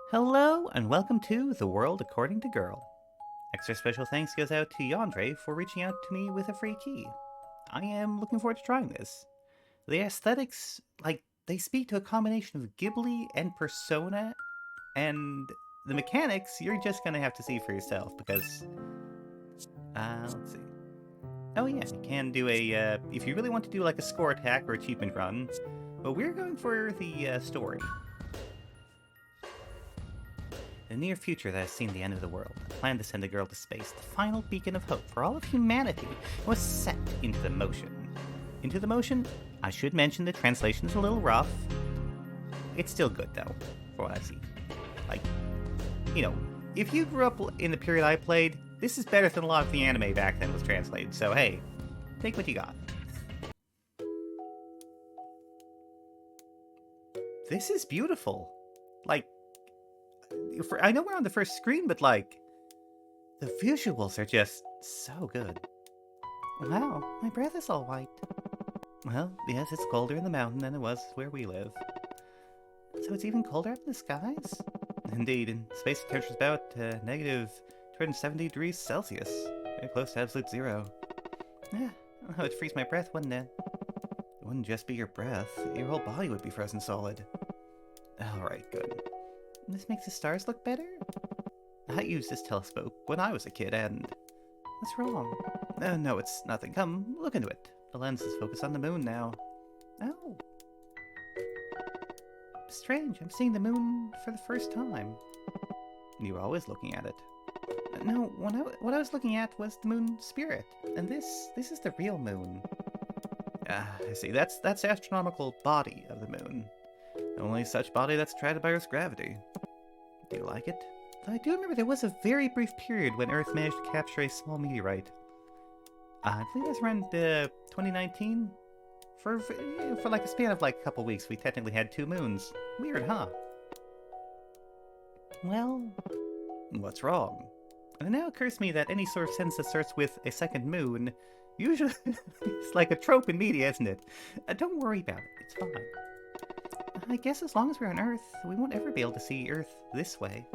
Hello, and welcome to The World According to Girl. Extra special thanks goes out to Yandre for reaching out to me with a free key. I am looking forward to trying this. The aesthetics, they speak to a combination of Ghibli and Persona, and the mechanics, you're just gonna have to see for yourself because, let's see. Oh yeah, you can do if you really want to do like a score attack or achievement run, but we're going for the story. In the near future that has seen the end of the world, a plan to send a girl to space, the final beacon of hope for all of humanity, was set into the motion. Into the motion? I should mention the translation's a little rough. It's still good, though, for what I see. If you grew up in the period I played, this is better than a lot of the anime back then was translated, so hey, take what you got. This is beautiful. I know we're on the first screen, but the visuals are just so good. Wow, my breath is all white. Well, yes, it's colder in the mountain than it was where we live. So it's even colder up in the skies? Indeed, in space the temperature's about negative 270 degrees Celsius. Very close to absolute zero. Yeah, it would freeze my breath, wouldn't it? It wouldn't just be your breath, your whole body would be frozen solid. Alright, good. This makes the stars look better? I used this telescope when I was a kid, and... What's wrong? No, it's nothing. Come, look into it. The lens is focused on the moon now. Oh. Strange, I'm seeing the moon for the first time. You were always looking at it. No, what I was looking at was the moon spirit, and this is the real moon. I see. That's the astronomical body of the moon. The only such body that's attracted by Earth's gravity. Do you like it? I do remember there was a very brief period when Earth managed to capture a small meteorite. I believe that's around 2019. For like a span of a couple weeks, we technically had 2 moons. Weird, huh? Well, what's wrong? And it now occurs to me that any sort of sentence that starts with a second moon usually it's like a trope in media, isn't it? Don't worry about it. It's fine. I guess as long as we're on Earth, we won't ever be able to see Earth this way.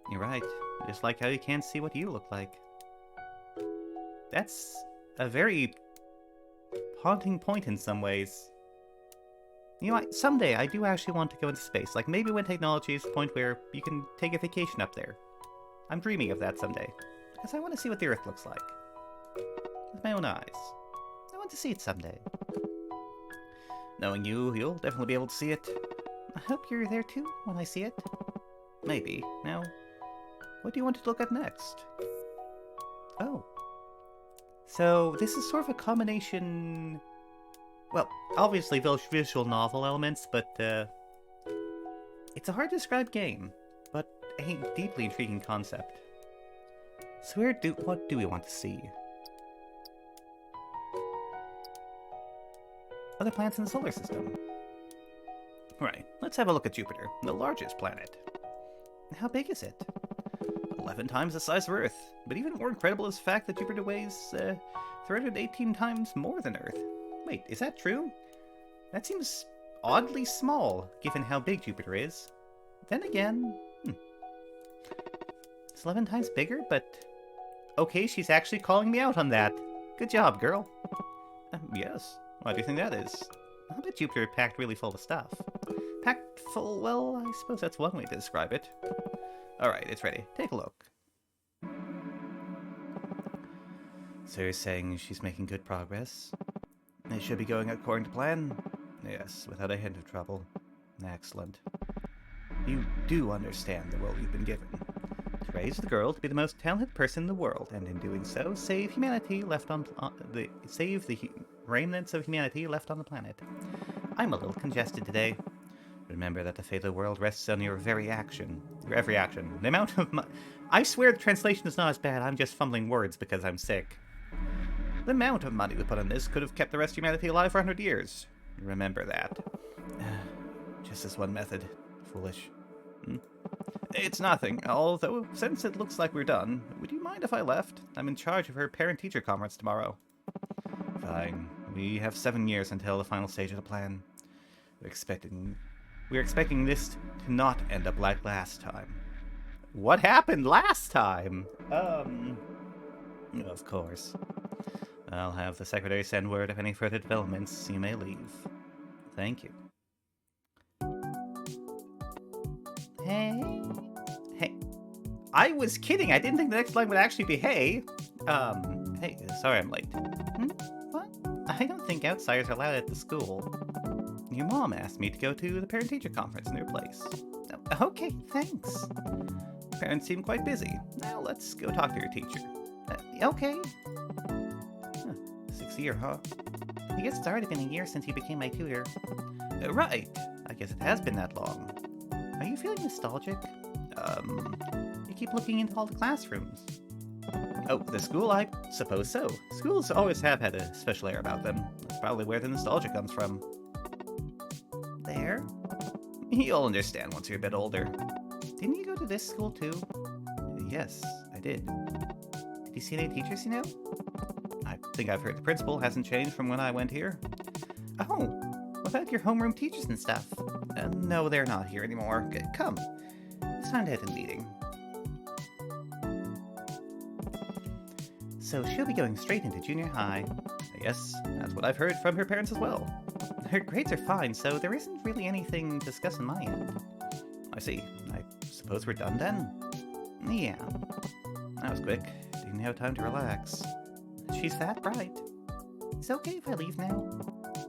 You're right. Just like how you can't see what you look like. That's a very haunting point in some ways. You know, someday I do actually want to go into space. Like maybe when technology is to the point where you can take a vacation up there. I'm dreaming of that someday. Because I want to see what the Earth looks like. With my own eyes. I want to see it someday. Knowing you, you'll definitely be able to see it. I hope you're there too when I see it. Maybe. Now, what do you want to look at next? Oh. So, this is sort of a combination... Well, obviously visual novel elements, but it's a hard to describe game, but a deeply intriguing concept. So what do we want to see? Other planets in the solar system. Right, let's have a look at Jupiter, the largest planet. How big is it? 11 times the size of Earth, but even more incredible is the fact that Jupiter weighs 318 times more than Earth. Wait, is that true? That seems oddly small, given how big Jupiter is. Then again, it's 11 times bigger, but... Okay, she's actually calling me out on that. Good job, girl. Yes. Why do you think that is? I bet Jupiter packed really full of stuff. Packed full, well, I suppose that's one way to describe it. Alright, it's ready. Take a look. So you're saying she's making good progress? It should be going according to plan? Yes, without a hint of trouble. Excellent. You do understand the role you've been given. To raise the girl to be the most talented person in the world, and in doing so, save humanity left on save the remnants of humanity left on the planet. I'm a little congested today. Remember that the fate of the world rests on your every action. The amount of I swear the translation is not as bad, I'm just fumbling words because I'm sick. The amount of money we put on this could have kept the rest of humanity alive for 100 years. Remember that. Just as one method. Foolish. It's nothing, although since it looks like we're done, would you mind if I left? I'm in charge of her parent-teacher conference tomorrow. Fine. We have 7 years until the final stage of the plan. We're expecting We're expecting this to not end up like last time. What happened last time? Of course. I'll have the secretary send word of any further developments. You may leave. Thank you. Hey? Hey. I was kidding. I didn't think the next line would actually be hey. Hey, sorry I'm late. What? I don't think outsiders are allowed at the school. Your mom asked me to go to the parent-teacher conference in her place. Okay, thanks. Parents seem quite busy. Now let's go talk to your teacher. Okay. 6th year, huh? I guess it's already been a year since you became my tutor. Right. I guess it has been that long. Are you feeling nostalgic? You keep looking into all the classrooms. Oh, the school? I suppose so. Schools always have had a special air about them. That's probably where the nostalgia comes from. There? You'll understand once you're a bit older. Didn't you go to this school too? Yes, I did. Did you see any teachers you know? I think I've heard the principal hasn't changed from when I went here. Oh, what about your homeroom teachers and stuff? No, they're not here anymore. Come. It's time to head to the meeting. So she'll be going straight into junior high. Yes, that's what I've heard from her parents as well. Her grades are fine, so there isn't really anything to discuss on my end. I see. I suppose we're done then? Yeah. That was quick. Didn't have time to relax. She's that bright. It's okay if I leave now.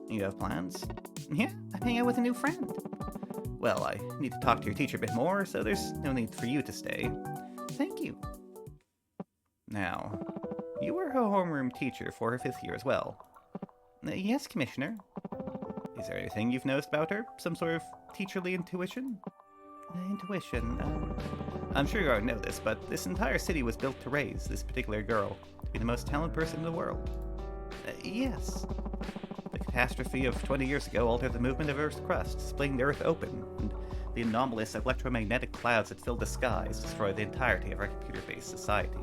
You have plans? Yeah, I'm hanging out with a new friend. Well, I need to talk to your teacher a bit more, so there's no need for you to stay. Thank you. Now, you were her homeroom teacher for her 5th year as well. Yes, Commissioner. Is there anything you've noticed about her? Some sort of teacherly intuition? I'm sure you already know this, but this entire city was built to raise this particular girl to be the most talented person in the world. Yes. The catastrophe of 20 years ago altered the movement of Earth's crust, splitting the Earth open, and the anomalous electromagnetic clouds that filled the skies destroyed the entirety of our computer-based society.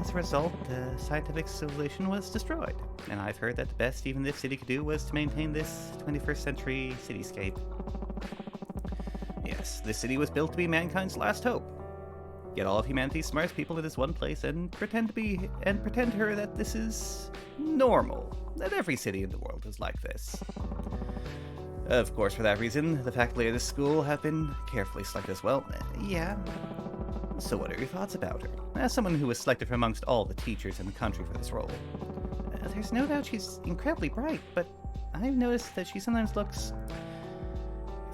As a result, the scientific civilization was destroyed, and I've heard that the best even this city could do was to maintain this 21st century cityscape. Yes, this city was built to be mankind's last hope. Get all of humanity's smartest people to this one place and pretend to her that this is normal, that every city in the world is like this. Of course, for that reason, the faculty of this school have been carefully selected as well. Yeah. So what are your thoughts about her? As someone who was selected from amongst all the teachers in the country for this role. There's no doubt she's incredibly bright, but I've noticed that she sometimes looks...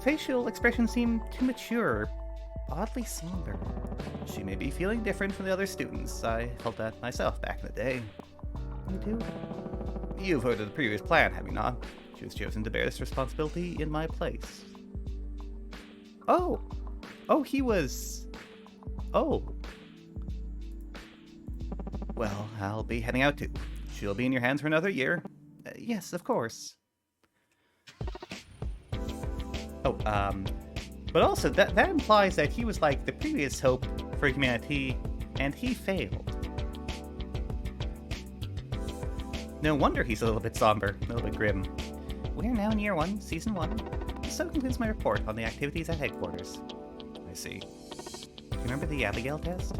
facial expressions seem too mature, oddly somber. She may be feeling different from the other students. I felt that myself back in the day. You do? You've heard of the previous plan, have you not? She was chosen to bear this responsibility in my place. Oh! Oh, he was... Oh. Well, I'll be heading out too. She'll be in your hands for another year. Yes, of course. Oh, but also, that implies that he was like the previous hope for humanity, and he failed. No wonder he's a little bit somber, a little bit grim. We're now in year 1, season 1. So concludes my report on the activities at headquarters. I see. Do you remember the Abigail test?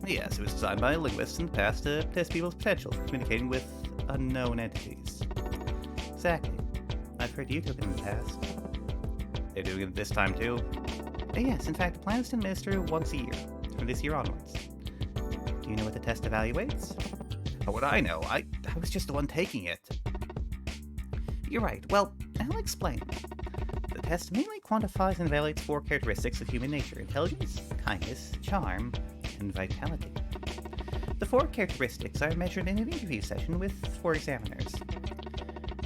Yes, it was designed by a linguist in the past to test people's potential for communicating with unknown entities. Exactly. I've heard you took it in the past. They're doing it this time too? Yes, in fact, the plan is to administer once a year, from this year onwards. Do you know what the test evaluates? How would I know? I was just the one taking it. You're right. Well, I'll explain. The test mainly quantifies and evaluates 4 characteristics of human nature: intelligence, kindness, charm, and vitality. The 4 characteristics are measured in an interview session with 4 examiners.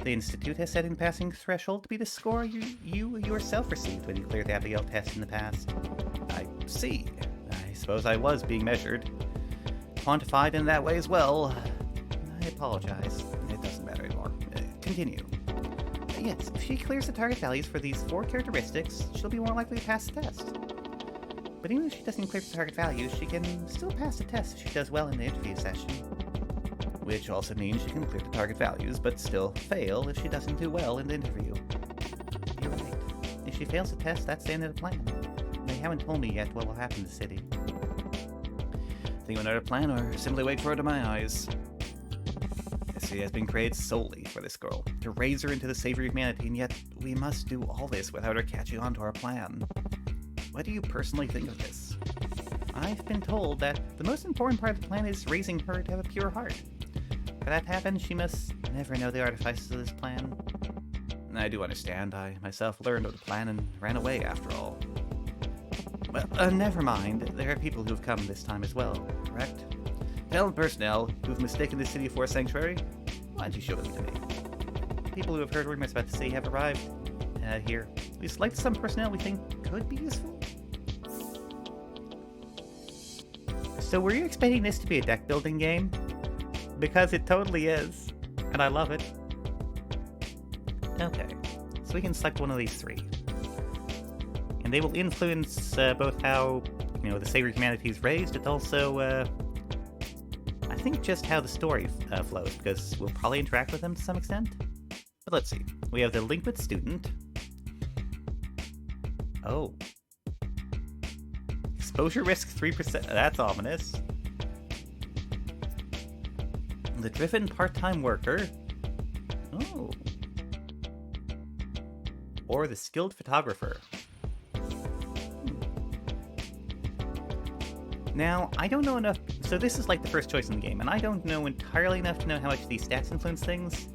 The Institute has set a passing threshold to be the score you yourself received when you cleared the Abigail test in the past. I see. I suppose I was being measured. Quantified in that way as well. I apologize. It doesn't matter anymore. Continue. Yes, if she clears the target values for these 4 characteristics, she'll be more likely to pass the test. But even if she doesn't clear the target values, she can still pass the test if she does well in the interview session. Which also means she can clear the target values, but still fail if she doesn't do well in the interview. if she fails the test, that's the end of the plan. They haven't told me yet what will happen in the city. Think of another plan, or simply wait for it in my eyes. The city has been created solely for this girl, to raise her into the savior of humanity, and yet we must do all this without her catching on to our plan. What do you personally think of this? I've been told that the most important part of the plan is raising her to have a pure heart. For that to happen, she must never know the artifices of this plan. I do understand. I myself learned of the plan and ran away after all. Well, never mind. There are people who've come this time as well, correct? Tell personnel who've mistaken the city for a sanctuary. Why don't you show them to me? People who have heard rumors about the city have arrived here. We select some personnel we think could be useful. So were you expecting this to be a deck building game? Because it totally is, and I love it. Okay, so we can select one of these three. And they will influence both how, the savior of humanity is raised, and also, I think just how the story flows, because we'll probably interact with them to some extent. But let's see. We have the delinquent student. Oh. Exposure risk 3%. That's ominous. The driven part-time worker. Oh. Or the skilled photographer. Now, I don't know enough, so this is like the first choice in the game, and I don't know entirely enough to know how much these stats influence things,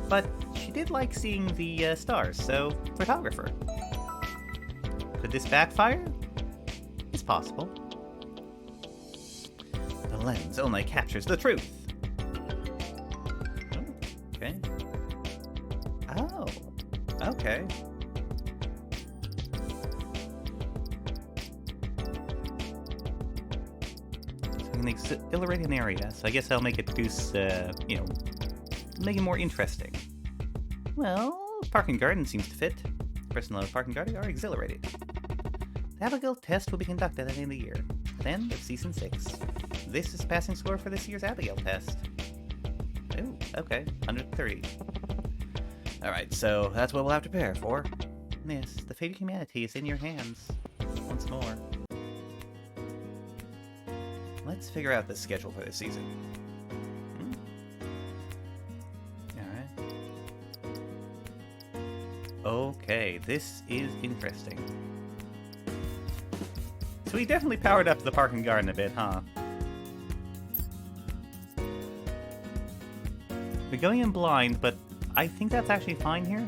but she did like seeing the stars, so photographer. Could this backfire? It's possible. The lens only captures the truth. Oh, okay. Oh, okay. An exhilarating area, so I guess I'll make it produce, make it more interesting. Well, Park and Garden seems to fit. Personnel of Park and Garden are exhilarated. The Abigail test will be conducted at the end of the year, at the end of Season 6. This is the passing score for this year's Abigail test. Ooh, okay, 130. Alright, so that's what we'll have to prepare for. Yes, the fate of humanity is in your hands. Once more. Let's figure out the schedule for this season. Alright. Okay, this is interesting. So we definitely powered up the Park and Garden a bit, huh? We're going in blind, but I think that's actually fine here.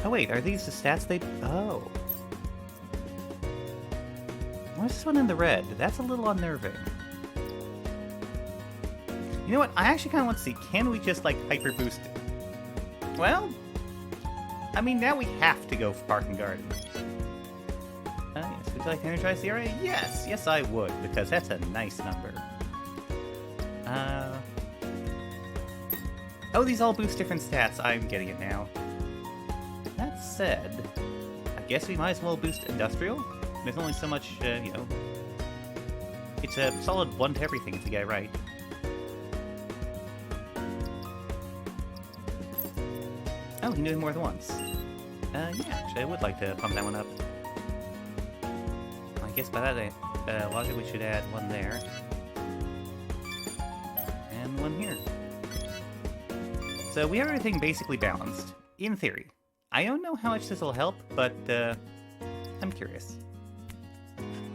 Oh wait, are these the stats they... Oh. Why is this one in the red? That's a little unnerving. You know what? I actually kind of want to see, can we just, hyper boost it? Well, I mean, now we have to go for Park and Garden. Yes, would you like to energize the area? Yes, yes I would, because that's a nice number. Oh, these all boost different stats. I'm getting it now. That said, I guess we might as well boost Industrial. There's only so much, It's a solid 1 to everything if you get it right. Oh, he knew it more than once. Yeah, actually, I would like to pump that one up. I guess by that logic, we should add 1 there. And 1 here. So we have everything basically balanced, in theory. I don't know how much this will help, but I'm curious.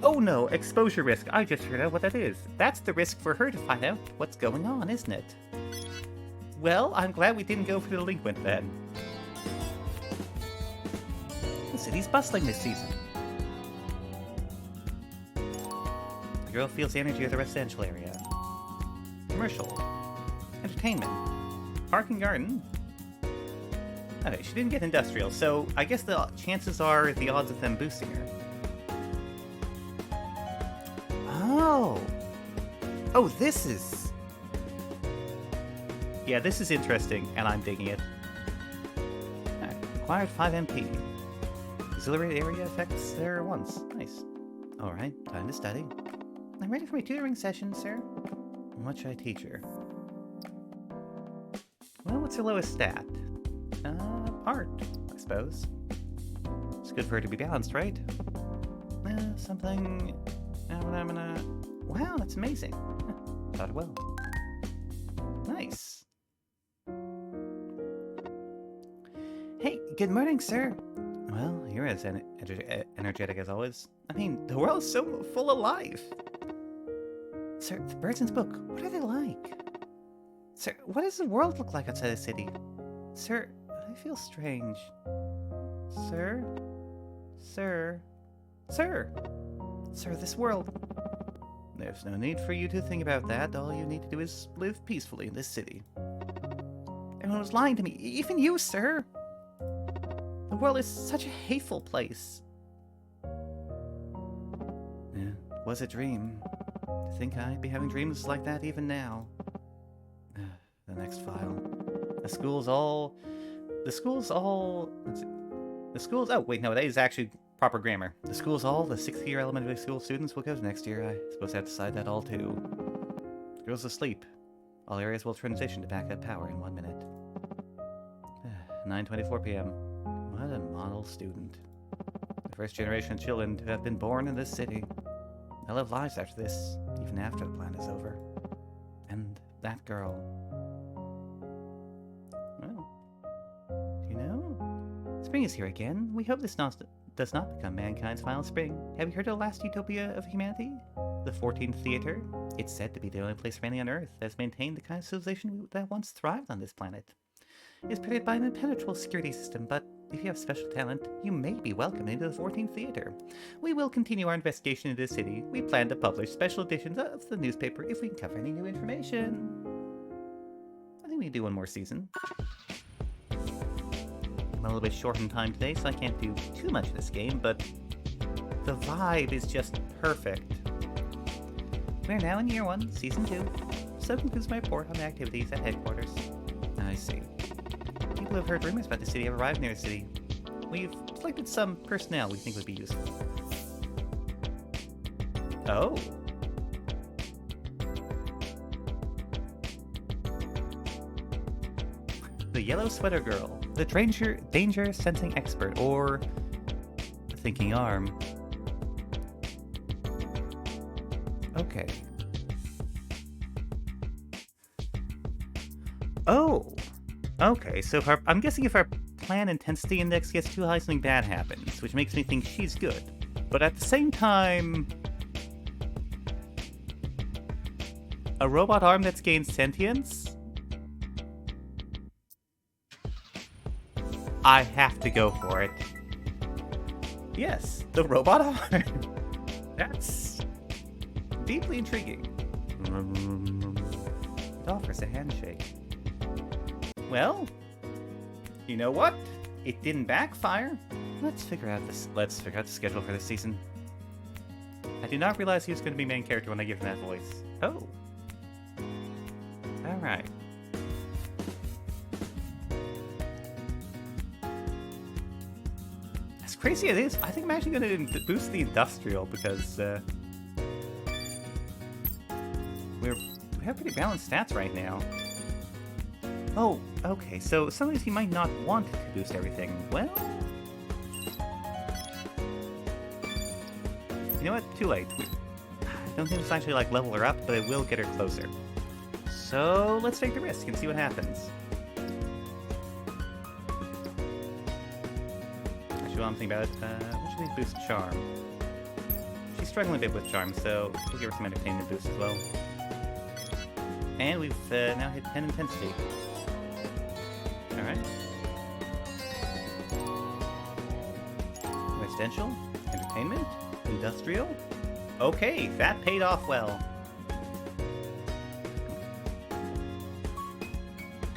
Oh no, exposure risk. I just figured out what that is. That's the risk for her to find out what's going on, isn't it? Well, I'm glad we didn't go for the delinquent then. The city's bustling this season. The girl feels the energy of the residential area. Commercial. Entertainment. Park and Garden. Okay, she didn't get industrial, so I guess the chances are the odds of them boosting her. Oh! Oh, this is... Yeah, this is interesting, and I'm digging it. Alright, acquired 5 MP. Exhilarated area affects there once. Nice. Alright, time to study. I'm ready for my tutoring session, sir. What should I teach her? Well, what's her lowest stat? Art, I suppose. It's good for her to be balanced, right? Something... Wow, that's amazing. Thought well. Nice. Hey, good morning, sir. Well, you're as energetic as always. I mean, the world is so full of life. Sir, the birds in this book, what are they like? Sir, what does the world look like outside the city? Sir, I feel strange. Sir? Sir? Sir! Sir, this world... There's no need for you to think about that. All you need to do is live peacefully in this city. Everyone was lying to me. Even you, sir! The world is such a hateful place. Yeah, it was a dream. To think I'd be having dreams like that even now. The next file. The school's all... Oh, wait, no, that is actually proper grammar. The school's all the 6th year elementary school students will go to next year. I suppose I have to decide that all too. The girl's asleep. All areas will transition to backup power in 1 minute. 9:24 p.m. What a model student. The first generation of children to have been born in this city. They'll live lives after this, even after the plan is over. And that girl. Well, you know, spring is here again. We hope this does not become mankind's final spring. Have you heard of the last utopia of humanity? The 14th Theater? It's said to be the only place remaining on Earth that has maintained the kind of civilization that once thrived on this planet. It's protected by an impenetrable security system, but if you have special talent, you may be welcomed into the 14th Theater. We will continue our investigation into the city. We plan to publish special editions of the newspaper if we can cover any new information. I think we can do one more season. I'm a little bit short on time today, so I can't do too much of this game, but the vibe is just perfect. We're now in Year 1, Season 2. So concludes my report on the activities at headquarters. I see. People who have heard rumors about the city have arrived near the city. We've selected some personnel we think would be useful. Oh. The Yellow Sweater Girl. The danger sensing expert, or the thinking arm. Okay. Oh! Okay, so I'm guessing if our plan intensity index gets too high, something bad happens, which makes me think she's good. But at the same time... a robot arm that's gained sentience? I have to go for it. Yes, the robot arm. That's deeply intriguing. It offers a handshake. Well, you know what? It didn't backfire. Let's figure out the schedule for this season. I did not realize he was going to be main character when I give him that voice. Oh. Alright. As crazy as it is, I think I'm actually going to boost the industrial because we have pretty balanced stats right now. Oh, okay, so sometimes he might not want to boost everything. Well... you know what? Too late. I don't think it's actually like level her up, but it will get her closer. So let's take the risk and see what happens. Actually, while I'm thinking about it, what should we boost Charm? She's struggling a bit with Charm, so we'll give her some entertainment boost as well. And we've now hit 10 intensity. Alright. Residential, entertainment, industrial. Okay, that paid off well.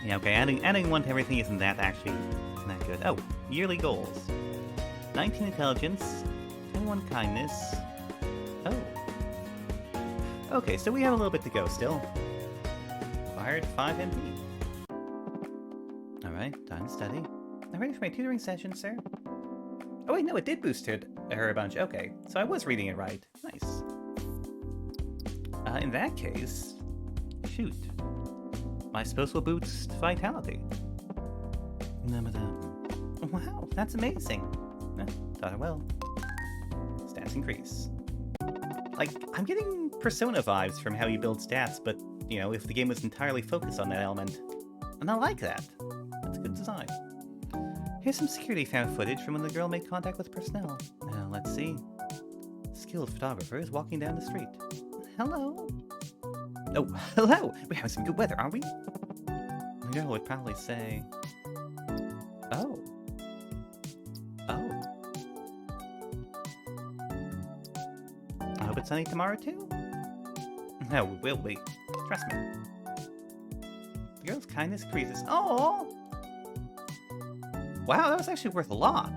Yeah, okay, adding one to everything isn't that good. Oh, yearly goals. 19 intelligence, 21 kindness. Oh. Okay, so we have a little bit to go still. Fired 5 MP. Alright, time to study. I'm ready for my tutoring session, sir. Oh wait, no, it did boost her a bunch. Okay, so I was reading it right. Nice. In that case... Shoot. I suppose we'll boost vitality. Wow, that's amazing. Thought I will. Stats increase. Like, I'm getting Persona vibes from how you build stats, but, you know, if the game was entirely focused on that element. And I like that. That's a good design. Here's some security found footage from when the girl made contact with personnel. Let's see. Skilled photographer is walking down the street. Hello? Oh, hello! We're having some good weather, aren't we? The girl would probably say... Oh. Oh. I hope it's sunny tomorrow, too? No, we will be. Trust me. The girl's kindness increases. Oh! Wow, that was actually worth a lot.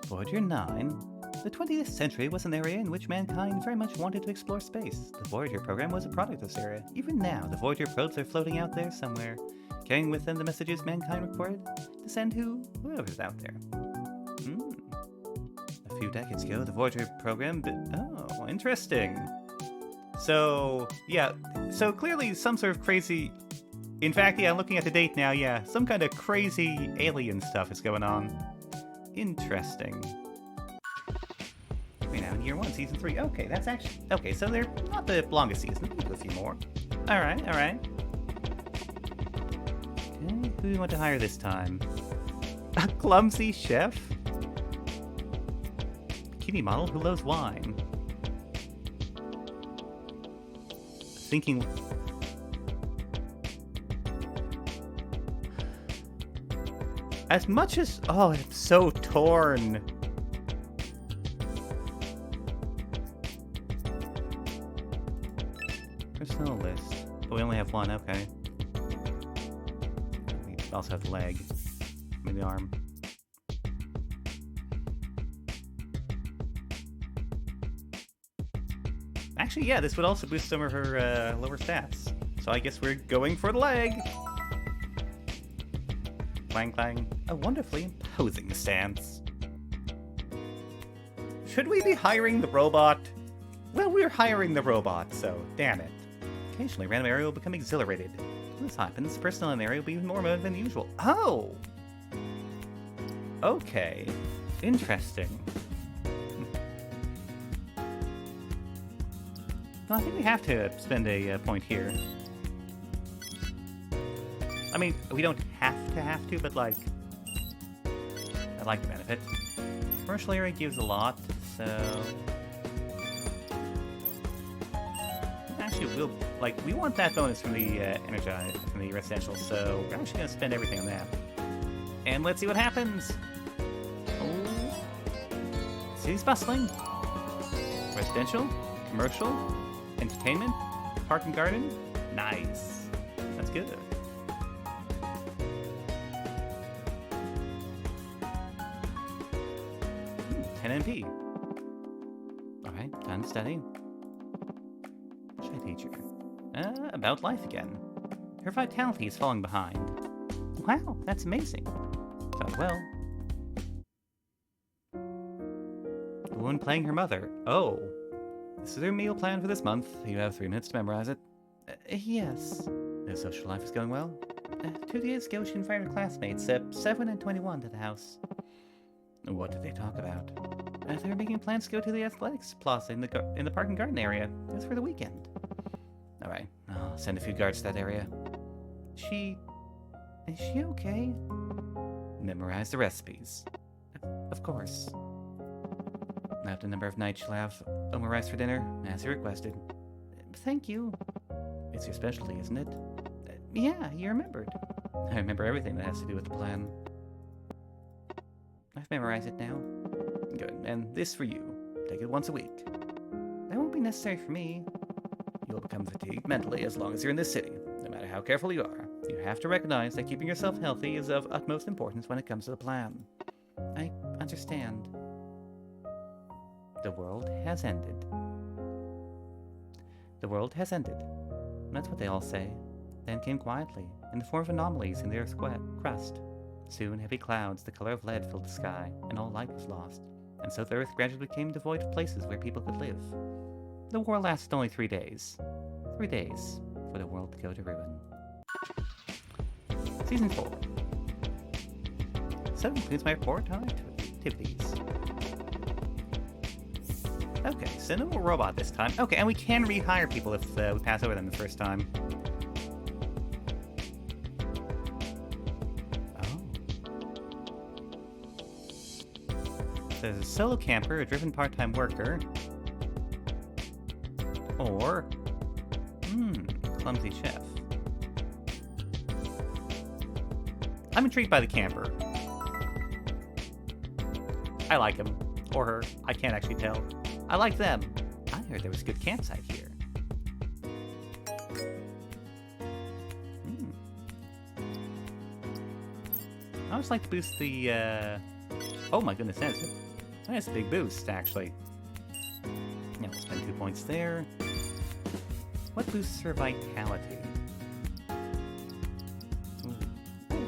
Voyager 9. The 20th century was an area in which mankind very much wanted to explore space. The Voyager program was a product of this area. Even now, the Voyager probes are floating out there somewhere, carrying with them the messages mankind recorded to send to whoever's out there. A few decades ago, the Voyager program... Oh, interesting. So, yeah. So clearly some sort of crazy... In fact, yeah, looking at the date now, yeah, some kind of crazy alien stuff is going on. Interesting. We're now in year 1, season 3. Okay, that's actually... Okay, so they're not the longest season. We'll do a few more. Alright, alright. Okay, who do you want to hire this time? A clumsy chef? Bikini model who loves wine. Thinking... As much as... Oh, I'm so torn. Personal list. But we only have one, okay. We also have the leg. Maybe the arm. Actually, yeah, this would also boost some of her lower stats. So I guess we're going for the leg. Clang clang. A wonderfully imposing stance. Should we be hiring the robot? Well, we're hiring the robot, so damn it. Occasionally, random area will become exhilarated. When this happens, personnel in the area will be even more motivated than usual. Oh! Okay. Interesting. Well, I think we have to spend a point here. I mean, we don't have to, but like... I like the benefit. Commercial area gives a lot, so... Actually, we'll... Like, we want that bonus from the Energize, from the residential, so we're actually gonna spend everything on that. And let's see what happens! Oh... City's bustling. Residential, commercial, entertainment, park and garden. Nice. That's good. 10 MP. Alright, time to study. What should I teach her? About life again. Her vitality is falling behind. Wow, that's amazing. Thought well. The woman playing her mother. Oh. This is her meal plan for this month. You have 3 minutes to memorize it. Yes. The social life is going well. 2 days ago, she invited her classmates, 7 and 21, to the house. What did they talk about? They were making plans to go to the athletics plaza in the park and garden area. It was for the weekend. Alright, I'll send a few guards to that area. Is she okay? Memorize the recipes. Of course. Not the number of nights she'll have Oma rice for dinner, as you requested. Thank you. It's your specialty, isn't it? Yeah, you remembered. I remember everything that has to do with the plan. I've memorized it now. Good, and this for you. Take it once a week. That won't be necessary for me. You'll become fatigued mentally as long as you're in this city. No matter how careful you are, you have to recognize that keeping yourself healthy is of utmost importance when it comes to the plan. I understand. The world has ended. The world has ended. That's what they all say. Then came quietly, in the form of anomalies in the Earth's crust. Soon heavy clouds the color of lead filled the sky, and all light was lost. And so the Earth gradually became devoid of places where people could live. The war lasted only 3 days. 3 days for the world to go to ruin. Season 4. So includes my report on activities. Okay, so no more robot this time. Okay, and we can rehire people if we pass over them the first time. There's a solo camper, a driven part-time worker, or clumsy chef. I'm intrigued by the camper. I like him. Or her. I can't actually tell. I like them. I heard there was a good campsite here. I always like to boost the, oh my goodness, that's a big boost, actually. Yeah, we'll spend 2 points there. What boosts her vitality?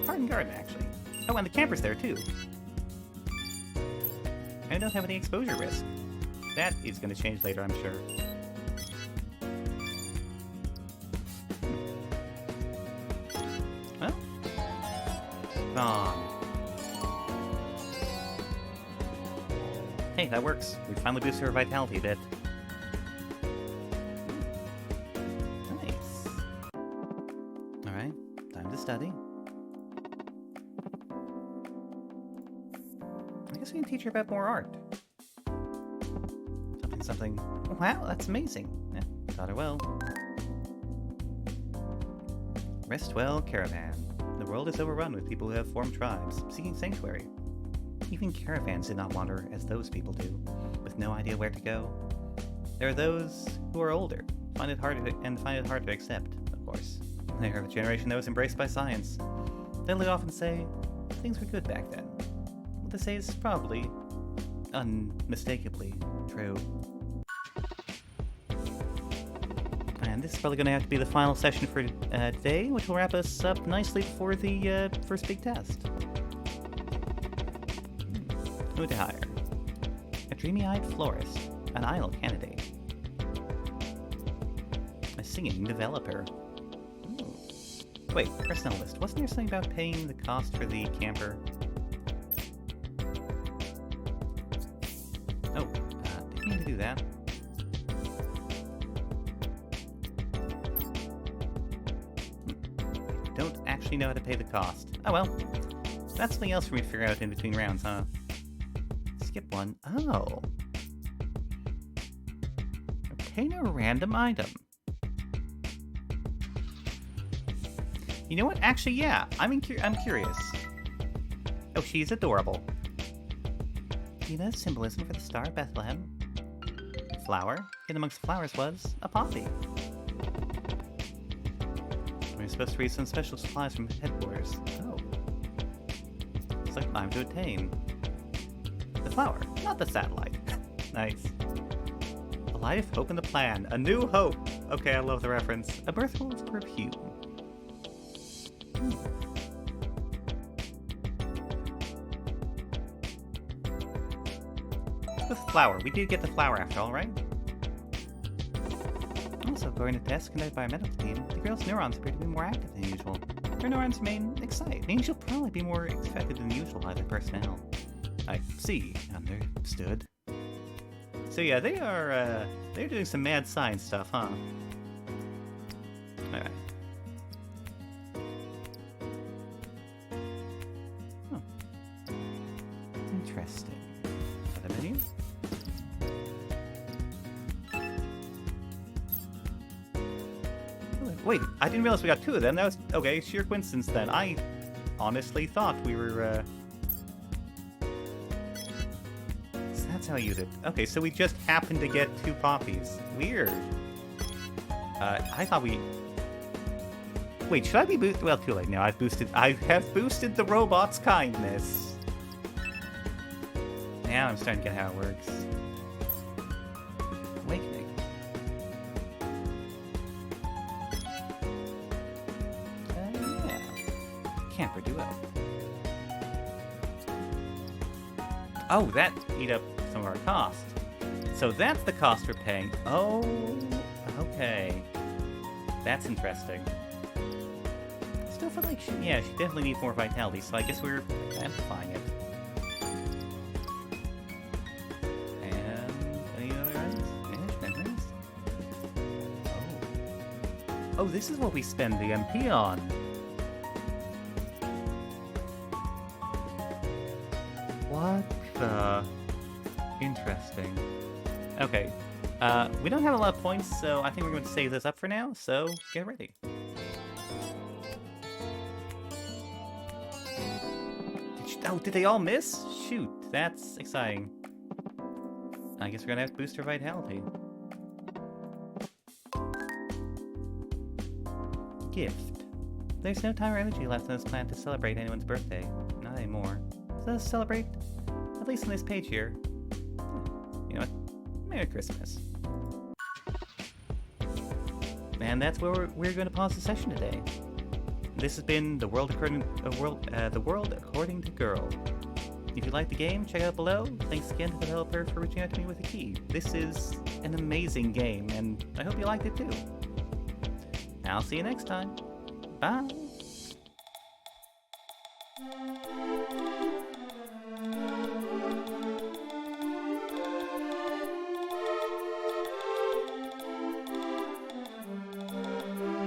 Garden garden, actually. Oh, and the camper's there, too. I don't have any exposure risk. That is going to change later, I'm sure. Well. Hey, that works. We finally boosted her vitality a bit. Nice. Alright, time to study. I guess we can teach her about more art. Something. Wow, that's amazing. Yeah, taught her well. Rest well, caravan. The world is overrun with people who have formed tribes, seeking sanctuary. Even caravans did not wander as those people do, with no idea where to go. There are those who are older, find it hard to accept, of course. They are a generation that was embraced by science. They often say, things were good back then. What they say is probably, unmistakably, true. And this is probably going to have to be the final session for today, which will wrap us up nicely before the first big test. Who to hire? A dreamy-eyed florist, an idle candidate, a singing developer. Ooh. Wait, personnel list. Wasn't there something about paying the cost for the camper? Oh, didn't mean to do that. Don't actually know how to pay the cost. Oh well. That's something else for me to figure out in between rounds, huh? Skip one. Oh. Obtain a random item. You know what? Actually, yeah. I'm curious. Oh, she's adorable. Do you know the symbolism for the Star of Bethlehem? Flower. Hidden amongst the flowers was a poppy. We're supposed to read some special supplies from headquarters. Oh. It's like time to attain. The flower, not the satellite. Nice. A light of hope in the plan. A new hope. Okay, I love the reference. A birthful of perfume. The flower. We did get the flower after all, right? Also, according to tests conducted by our medical team, the girl's neurons appear to be more active than usual. Her neurons remain excited, meaning she'll probably be more affected than usual by their personnel. I see. Understood. So yeah, they're doing some mad science stuff, huh? Alright. Huh. Interesting. Other menu? Wait, I didn't realize we got 2 of them. That was, okay, sheer coincidence then. I honestly thought we were, So that's how you did. Okay, so we just happened to get 2 poppies. Weird. I thought we... Wait, should I be boosted? Well, too late now. I have boosted the robot's kindness. Now I'm starting to get how it works. Awakening. Camper duo. Oh, that eat up some of our cost. So that's the cost we're paying. Oh, okay. That's interesting. Still feel like she definitely needs more vitality, so I guess we're amplifying it. And any other items? Oh, this is what we spend the MP on. What the? Interesting. Okay. We don't have a lot of points, so I think we're going to save this up for now, so get ready. Did they all miss? Shoot, that's exciting. I guess we're going to have to boost her vitality. Gift. There's no time or energy left in this plan to celebrate anyone's birthday. Not anymore. So let's celebrate, at least on this page here. You know what? Merry Christmas. And that's where we're going to pause the session today. This has been the world according to Girl. If you like the game, check it out below. Thanks again to the developer for reaching out to me with a key. This is an amazing game, and I hope you liked it too. I'll see you next time. Bye.